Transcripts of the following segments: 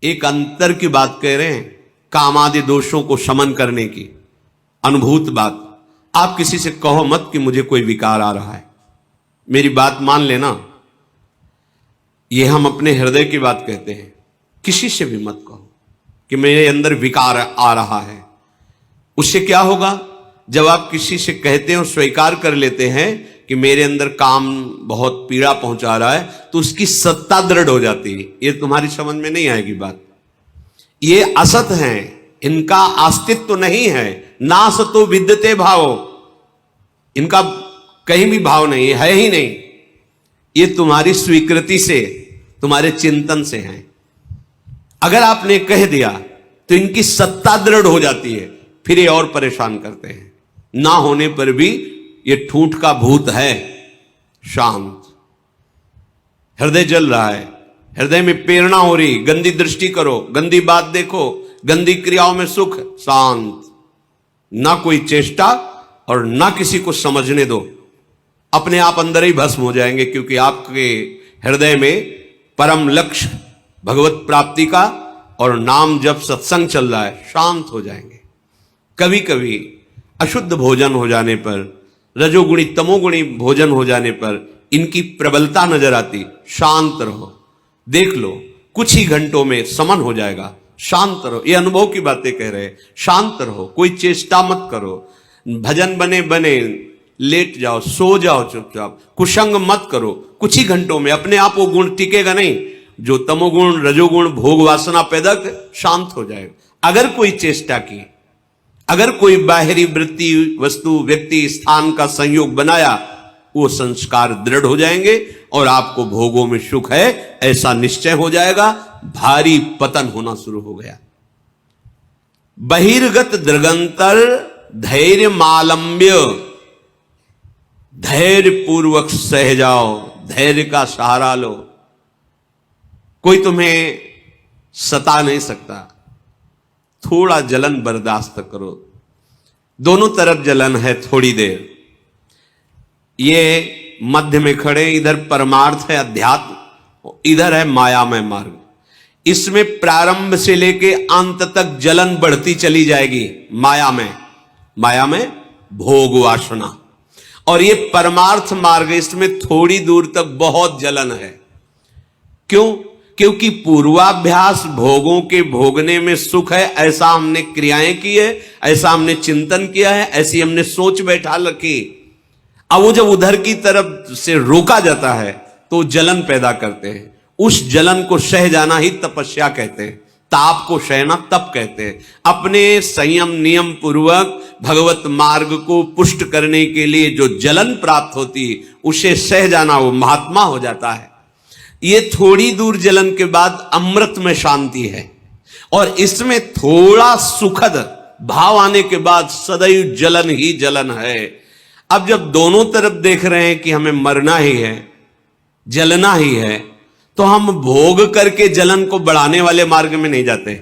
एक अंतर की बात कह रहे हैं, कामादि दोषों को शमन करने की अनुभूत बात। आप किसी से कहो मत कि मुझे कोई विकार आ रहा है, मेरी बात मान लेना। यह हम अपने हृदय की बात कहते हैं, किसी से भी मत कहो कि मेरे अंदर विकार आ रहा है। उससे क्या होगा, जब आप किसी से कहते हो, स्वीकार कर लेते हैं कि मेरे अंदर काम बहुत पीड़ा पहुंचा रहा है, तो उसकी सत्ता दृढ़ हो जाती है। ये तुम्हारी समझ में नहीं आएगी बात। ये असत हैं, इनका अस्तित्व नहीं है। ना सतो विद्यते भाव, इनका कहीं भी भाव नहीं है ही नहीं। ये तुम्हारी स्वीकृति से, तुम्हारे चिंतन से हैं। अगर आपने कह दिया तो इनकी सत्ता दृढ़ हो जाती है, फिर ये और परेशान करते हैं। ना होने पर भी ये ठूंठ का भूत है शांत। हृदय जल रहा है, हृदय में प्रेरणा हो रही, गंदी दृष्टि करो, गंदी बात देखो, गंदी क्रियाओं में सुख, शांत। ना कोई चेष्टा और ना किसी को समझने दो, अपने आप अंदर ही भस्म हो जाएंगे। क्योंकि आपके हृदय में परम लक्ष्य भगवत प्राप्ति का और नाम जब सत्संग चल रहा है, शांत हो जाएंगे। कभी कभी अशुद्ध भोजन हो जाने पर, रजोगुणी तमोगुणी भोजन हो जाने पर इनकी प्रबलता नजर आती। शांत रहो, देख लो, कुछ ही घंटों में समन हो जाएगा। शांत रहो, ये अनुभव की बातें कह रहे हैं। शांत रहो, कोई चेष्टा मत करो। भजन बने बने लेट जाओ, सो जाओ चुपचाप, कुसंग मत करो। कुछ ही घंटों में अपने आप वो गुण टिकेगा नहीं जो तमोगुण रजोगुण भोग वासना पैदा कर, शांत हो जाएगा। अगर कोई चेष्टा की, अगर कोई बाहरी वृत्ति वस्तु व्यक्ति स्थान का संयोग बनाया, वो संस्कार दृढ़ हो जाएंगे और आपको भोगों में सुख है ऐसा निश्चय हो जाएगा। भारी पतन होना शुरू हो गया। बहिर्गत दृगंतर धैर्य मालंब्य, धैर्य पूर्वक सह जाओ, धैर्य का सहारा लो। कोई तुम्हें सता नहीं सकता, थोड़ा जलन बर्दाश्त करो। दोनों तरफ जलन है, थोड़ी देर। ये मध्य में खड़े, इधर परमार्थ है अध्यात्म, इधर है मायामय मार्ग। इसमें प्रारंभ से लेके अंत तक जलन बढ़ती चली जाएगी। माया में भोग वासना, और ये परमार्थ मार्ग, इसमें थोड़ी दूर तक बहुत जलन है। क्यों? क्योंकि पूर्वाभ्यास भोगों के भोगने में सुख है, ऐसा हमने क्रियाएं की है, ऐसा हमने चिंतन किया है, ऐसी हमने सोच बैठा रखी। अब वो जब उधर की तरफ से रोका जाता है तो जलन पैदा करते हैं। उस जलन को सह जाना ही तपस्या कहते हैं। ताप को सहना तप कहते हैं। अपने संयम नियम पूर्वक भगवत मार्ग को पुष्ट करने के लिए जो जलन प्राप्त होती है, उसे सह जाना, वो महात्मा हो जाता है। ये थोड़ी दूर जलन के बाद अमृत में शांति है, और इसमें थोड़ा सुखद भाव आने के बाद सदैव जलन ही जलन है। अब जब दोनों तरफ देख रहे हैं कि हमें मरना ही है, जलना ही है, तो हम भोग करके जलन को बढ़ाने वाले मार्ग में नहीं जाते।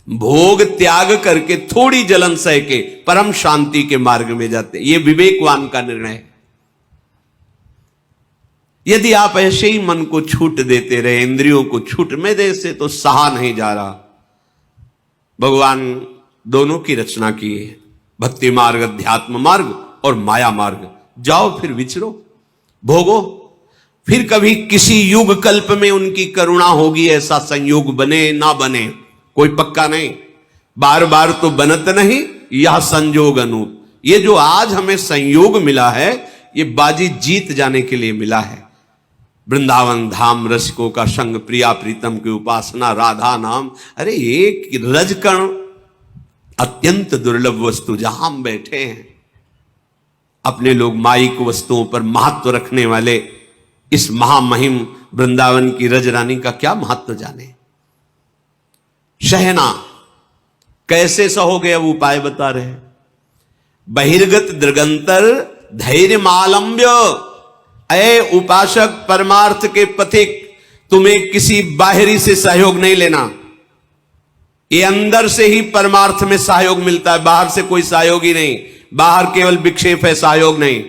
भोग त्याग करके थोड़ी जलन सह के परम शांति के मार्ग में जाते। ये विवेकवान का निर्णय है। यदि आप ऐसे ही मन को छूट देते रहे, इंद्रियों को छूट में दे से, तो सहा नहीं जा रहा। भगवान दोनों की रचना की है, भक्ति मार्ग, अध्यात्म मार्ग और माया मार्ग। जाओ, फिर विचरो, भोगो। फिर कभी किसी युग कल्प में उनकी करुणा होगी, ऐसा संयोग बने ना बने, कोई पक्का नहीं। बार बार तो बनत नहीं, यह संयोग अनूप। ये जो आज हमें संयोग मिला है, ये बाजी जीत जाने के लिए मिला है। वृंदावन धाम रसिकों का संग, प्रिया प्रीतम की उपासना, राधा नाम। अरे एक रजकण अत्यंत दुर्लभ वस्तु, जहां हम बैठे हैं, अपने लोग माइक वस्तुओं पर महत्व रखने वाले इस महामहिम वृंदावन की रज रानी का क्या महत्व जाने। सहना कैसे सहोगे, अब उपाय बता रहे हैं। बहिर्गत दृगंतर धैर्य मालंब्य। अय उपासक, परमार्थ के पथिक, तुम्हें किसी बाहरी से सहयोग नहीं लेना। ये अंदर से ही परमार्थ में सहयोग मिलता है, बाहर से कोई सहयोग ही नहीं। बाहर केवल विक्षेप है, सहयोग नहीं।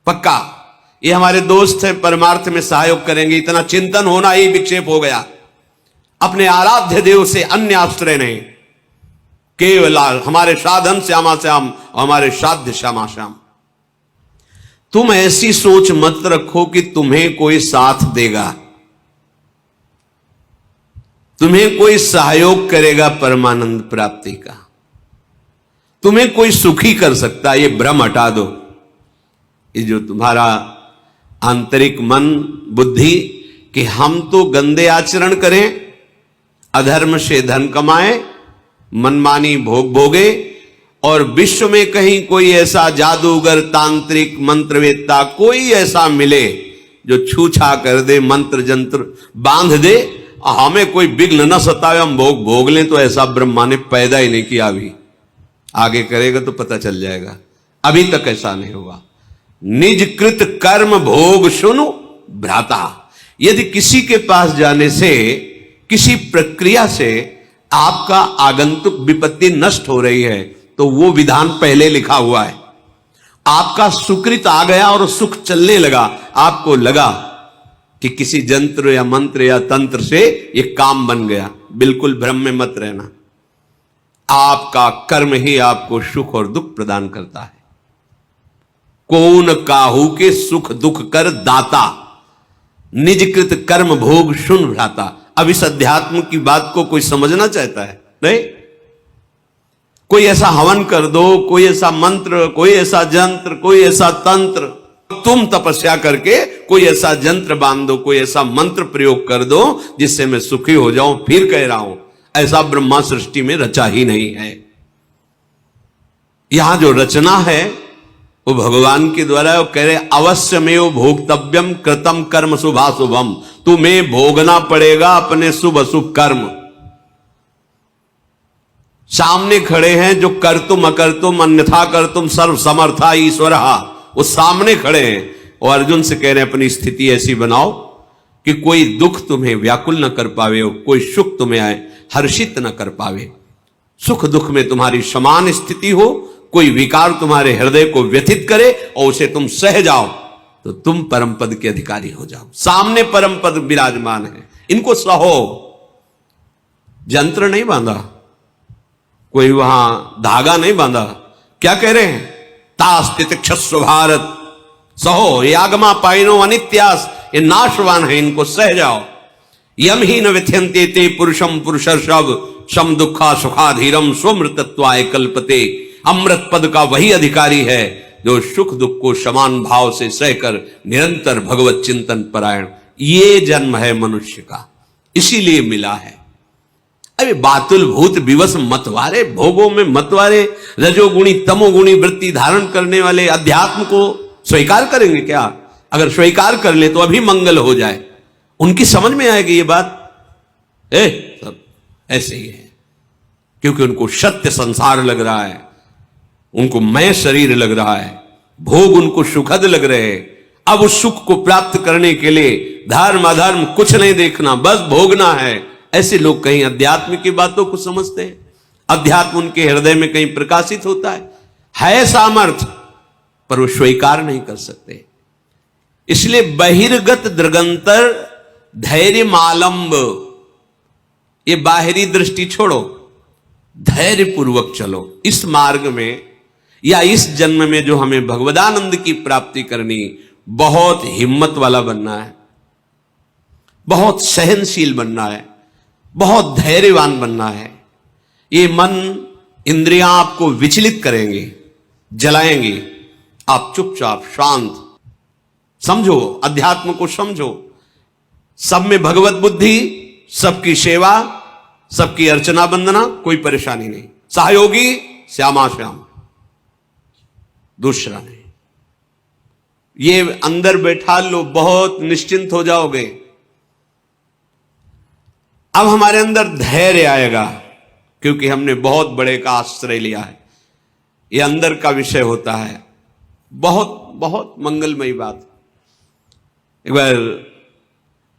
पक्का ये हमारे दोस्त हैं, परमार्थ में सहयोग करेंगे, इतना चिंतन होना ही विक्षेप हो गया। अपने आराध्य देव से अन्य आश्रय नहीं, केवल हमारे साधन श्यामा श्याम, हमारे साध्य श्यामा श्याम। तुम ऐसी सोच मत रखो कि तुम्हें कोई साथ देगा, तुम्हें कोई सहयोग करेगा परमानंद प्राप्ति का, तुम्हें कोई सुखी कर सकता है, ये भ्रम हटा दो। ये जो तुम्हारा आंतरिक मन बुद्धि कि हम तो गंदे आचरण करें, अधर्म से धन कमाए, मनमानी भोग भोगे, और विश्व में कहीं कोई ऐसा जादूगर तांत्रिक मंत्रवेत्ता कोई ऐसा मिले जो छूछा कर दे, मंत्र जंत्र बांध दे, हमें कोई विघ्न न सतावे, हम भोग भोग लें, तो ऐसा ब्रह्मा ने पैदा ही नहीं किया। अभी आगे करेगा तो पता चल जाएगा, अभी तक ऐसा नहीं हुआ। निज कृत कर्म भोग सुनु भ्राता। यदि किसी के पास जाने से, किसी प्रक्रिया से आपका आगंतुक विपत्ति नष्ट हो रही है, तो वो विधान पहले लिखा हुआ है। आपका सुकृत आ गया और सुख चलने लगा, आपको लगा कि किसी जंत्र या मंत्र या तंत्र से ये काम बन गया, बिल्कुल भ्रम में मत रहना। आपका कर्म ही आपको सुख और दुख प्रदान करता है। कौन काहू के सुख दुख कर दाता, निजकृत कर्म भोग सुन भ्राता। अब इस अध्यात्म की बात को कोई समझना चाहता है? नहीं। कोई ऐसा हवन कर दो, कोई ऐसा मंत्र, कोई ऐसा जंत्र, कोई ऐसा तंत्र, तुम तपस्या करके कोई ऐसा जंत्र बांध दो, कोई ऐसा मंत्र प्रयोग कर दो जिससे मैं सुखी हो जाऊं। फिर कह रहा हूं, ऐसा ब्रह्मा सृष्टि में रचा ही नहीं है। यहां जो रचना है वो भगवान के द्वारा। वो कह रहे अवश्यमेव भोक्तव्यम कृतम कर्म शुभाशुभम। तुम्हें भोगना पड़ेगा अपने शुभ अशुभ कर्म। सामने खड़े हैं जो कर तुम अकर तुम अन्यथा कर तुम सर्व समर्था ईश्वर, वो सामने खड़े हैं और अर्जुन से कह रहे हैं अपनी स्थिति ऐसी बनाओ कि कोई दुख तुम्हें व्याकुल न कर पावे, कोई सुख तुम्हें आए हर्षित न कर पावे। सुख दुख में तुम्हारी समान स्थिति हो, कोई विकार तुम्हारे हृदय को व्यथित करे और उसे तुम सह जाओ, तो तुम परम पद के अधिकारी हो जाओ। सामने परम पद विराजमान है, इनको सहो। जंत्र नहीं बांधा, कोई वहां धागा नहीं बांधा। क्या कह रहे हैं? तास्तितिक्षस्व भारत सहो, ये आगमा पाइनो अनित्यास, ये नाशवान है, इनको सह जाओ। यम ही न व्यथ्यन्ते ते पुरुषम पुरुषर्षभ सम दुखा सुखाधीरम स्वमृतत्वाय कल्पते। अमृत पद का वही अधिकारी है जो सुख दुख को समान भाव से सहकर निरंतर भगवत चिंतन परायण। ये जन्म है मनुष्य का, इसीलिए मिला है। अरे बातुल भूत विवश मतवारे, भोगों में मतवारे, रजोगुणी तमोगुणी वृत्ति धारण करने वाले अध्यात्म को स्वीकार करेंगे क्या? अगर स्वीकार कर ले तो अभी मंगल हो जाए। उनकी समझ में आएगी ये बात, सब ऐसे ही है, क्योंकि उनको सत्य संसार लग रहा है, उनको मैं शरीर लग रहा है, भोग उनको सुखद लग रहे हैं। अब उस सुख को प्राप्त करने के लिए धर्म अधर्म कुछ नहीं देखना, बस भोगना है। ऐसे लोग कहीं अध्यात्म की बातों को समझते हैं, अध्यात्म उनके हृदय में कहीं प्रकाशित होता है सामर्थ्य, पर वो स्वीकार नहीं कर सकते। इसलिए बहिर्गत दृगंतर धैर्य मालंब, ये बाहरी दृष्टि छोड़ो, धैर्य पूर्वक चलो। इस मार्ग में या इस जन्म में जो हमें भगवदानंद की प्राप्ति करनी, बहुत हिम्मत वाला बनना है, बहुत सहनशील बनना है, बहुत धैर्यवान बनना है। ये मन इंद्रियां आपको विचलित करेंगे, जलाएंगे। आप चुपचाप शांत समझो, अध्यात्म को समझो। सब में भगवत बुद्धि, सबकी सेवा, सबकी अर्चना वंदना, कोई परेशानी नहीं। सहयोगी श्यामा श्याम, दूसरा नहीं। ये अंदर बैठा लो, बहुत निश्चिंत हो जाओगे। अब हमारे अंदर धैर्य आएगा, क्योंकि हमने बहुत बड़े का आश्रय लिया है। ये अंदर का विषय होता है। बहुत बहुत मंगलमयी बात। एक बार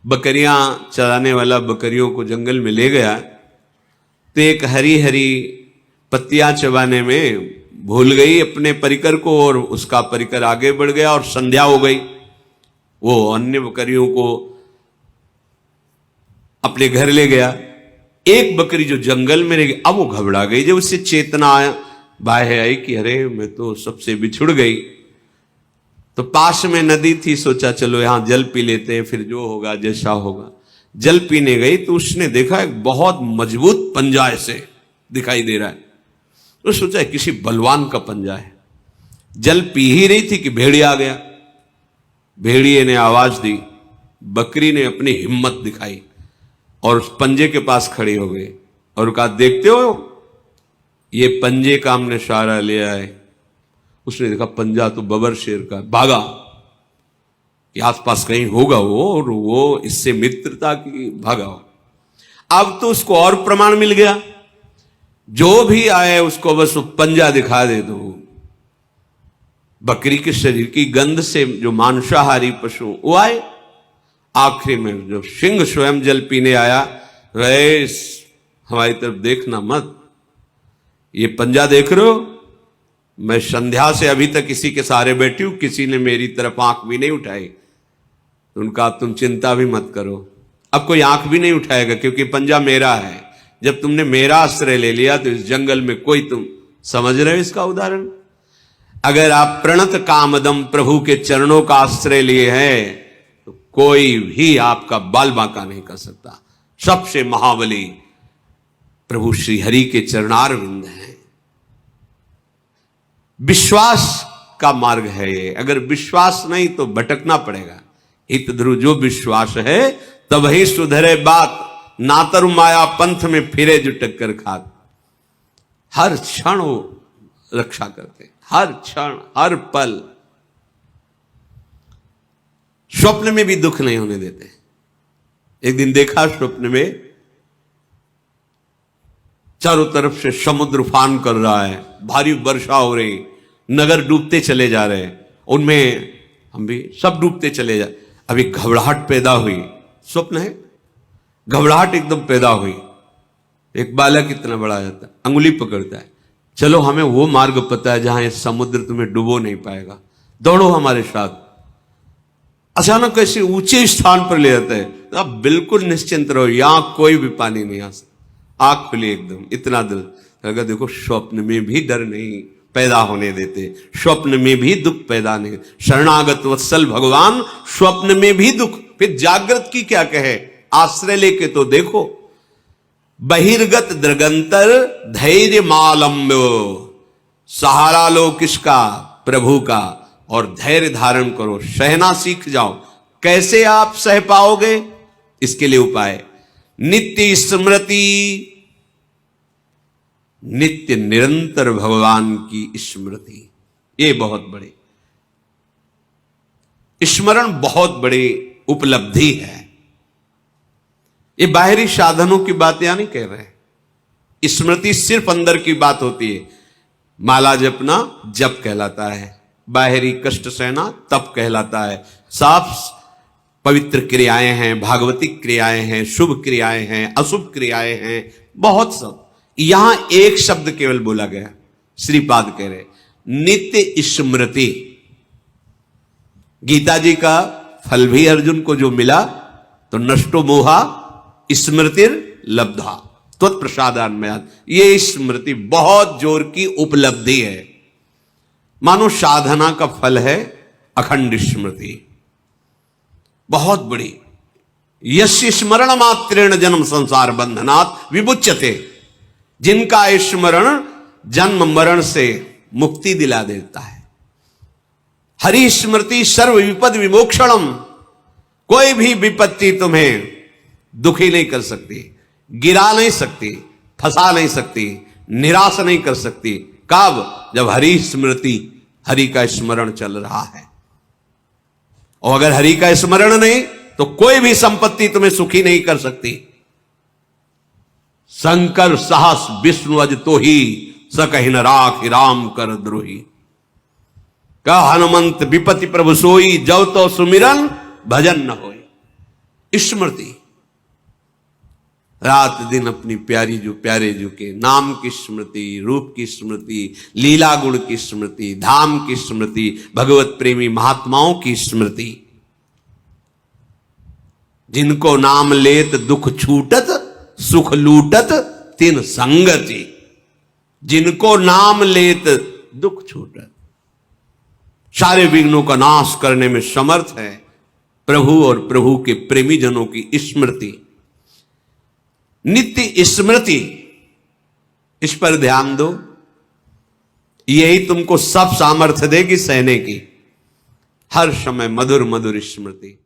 बकरियां चराने वाला बकरियों को जंगल में ले गया, तो एक हरी हरी पत्तियां चबाने में भूल गई अपने परिकर को, और उसका परिकर आगे बढ़ गया और संध्या हो गई। वो अन्य बकरियों को अपने घर ले गया, एक बकरी जो जंगल में रह गई, अब वो घबरा गई। जब उससे चेतना बाहर आई कि अरे मैं तो सबसे बिछुड़ गई, तो पास में नदी थी, सोचा चलो यहां जल पी लेते हैं, फिर जो होगा जैसा होगा। जल पीने गई तो उसने देखा एक बहुत मजबूत पंजा ऐसे दिखाई दे रहा है। तो सोचा किसी बलवान का पंजा है। जल पी ही रही थी कि भेड़िया आ गया। भेड़िए ने आवाज दी, बकरी ने अपनी हिम्मत दिखाई और उस पंजे के पास खड़ी हो गई और कहा, देखते हो ये पंजे का हमने सहारा लिया है। उसने देखा पंजा तो बबर शेर का, भागा कि आसपास कहीं होगा वो, और वो इससे मित्रता की, भागा। अब तो उसको और प्रमाण मिल गया, जो भी आए उसको बस वो पंजा दिखा दे दो। बकरी के शरीर की गंध से जो मांसाहारी पशु वो आए। आखिरी में जो सिंह स्वयं जल पीने आया, रईस हमारी तरफ देखना मत, ये पंजा देख रहे हो, मैं संध्या से अभी तक इसी के सहारे बैठी हूं, किसी ने मेरी तरफ आंख भी नहीं उठाई। उनका तुम चिंता भी मत करो, अब कोई आंख भी नहीं उठाएगा क्योंकि पंजा मेरा है। जब तुमने मेरा आश्रय ले लिया तो इस जंगल में कोई, तुम समझ रहे हो इसका उदाहरण। अगर आप प्रणत कामदम प्रभु के चरणों का आश्रय लिए हैं तो कोई भी आपका बाल बांका नहीं कर सकता। सबसे महाबली प्रभु श्री हरि के चरणारविंद हैं। विश्वास का मार्ग है ये, अगर विश्वास नहीं तो भटकना पड़ेगा। हित ध्रुव जो विश्वास है तब ही सुधरे बात, नातर माया पंथ में फिरे जो टक्कर खात। हर क्षण वो रक्षा करते, हर क्षण हर पल, स्वप्न में भी दुख नहीं होने देते। एक दिन देखा स्वप्न में चारों तरफ से समुद्र उफान कर रहा है, भारी वर्षा हो रही, नगर डूबते चले जा रहे हैं, उनमें हम भी सब डूबते चले जा। अभी घबराहट पैदा हुई, स्वप्न है, घबराहट एकदम पैदा हुई। एक बालक इतना बड़ा जाता है, अंगुली पकड़ता है, चलो हमें वो मार्ग पता है जहां ये समुद्र तुम्हें डुबो नहीं पाएगा, दौड़ो हमारे साथ। अचानक ऐसे ऊंचे स्थान पर ले जाता है, तो आप बिल्कुल निश्चिंत रहो, यहां कोई भी पानी नहीं आ सकता। आंख खुली एकदम, इतना डर। अगर देखो स्वप्न में भी डर नहीं पैदा होने देते, स्वप्न में भी दुख पैदा नहीं। शरणागत वत्सल भगवान स्वप्न में भी दुख, फिर जागृत की क्या कहे, आश्रय लेके तो देखो। बहिर्गत दृगंतर धैर्य मालंब, सहारा लो किसका, प्रभु का, और धैर्य धारण करो, सहना सीख जाओ। कैसे आप सह पाओगे, इसके लिए उपाय नित्य स्मृति, नित्य निरंतर भगवान की स्मृति। ये बहुत बड़ी स्मरण, बहुत बड़ी उपलब्धि है। ये बाहरी साधनों की बात यहां नहीं कह रहे। स्मृति सिर्फ अंदर की बात होती है। माला जपना जप कहलाता है, बाहरी कष्ट सहना तप कहलाता है। साफ पवित्र क्रियाएं हैं, भागवतिक क्रियाएं हैं, शुभ क्रियाएं हैं, अशुभ क्रियाएं हैं, बहुत सब। यहां एक शब्द केवल बोला गया, श्रीपाद कह रहे नित्य स्मृति। गीता जी का फल भी अर्जुन को जो मिला, तो नष्टो मोहा स्मृतिर लब्धा त्वत्प्रसादान्मयात्, ये स्मृति बहुत जोर की उपलब्धि है। मानो साधना का फल है अखंड स्मृति, बहुत बड़ी। यस्य स्मरण मात्रेण जन्म संसार बंधनात् विमुच्यते, जिनका स्मरण जन्म मरण से मुक्ति दिला देता है। हरि स्मृति सर्व विपद विमोक्षणम, कोई भी विपत्ति तुम्हें दुखी नहीं कर सकती, गिरा नहीं सकती, फंसा नहीं सकती, निराश नहीं कर सकती। कब, जब हरि स्मृति, हरि का स्मरण चल रहा है। और अगर हरि का स्मरण नहीं तो कोई भी संपत्ति तुम्हें सुखी नहीं कर सकती। शंकर सहस विष्णु अज तो ही, सकहिन राख राम कर द्रोही। का हनुमंत विपति प्रभु सोई, जब तो सुमिरन भजन न होई। स्मृति, रात दिन अपनी प्यारी जो प्यारे जो के नाम की स्मृति, रूप की स्मृति, लीला गुण की स्मृति, धाम की स्मृति, भगवत प्रेमी महात्माओं की स्मृति। जिनको नाम लेत दुख छूटत, सुख लूटत तिन संगति, जिनको नाम लेत दुख छूटत। सारे विघ्नों का नाश करने में समर्थ है प्रभु और प्रभु के प्रेमी जनों की स्मृति, नित्य स्मृति। इस पर ध्यान दो, यही तुमको सब सामर्थ्य देगी सहने की, हर समय मधुर मधुर स्मृति।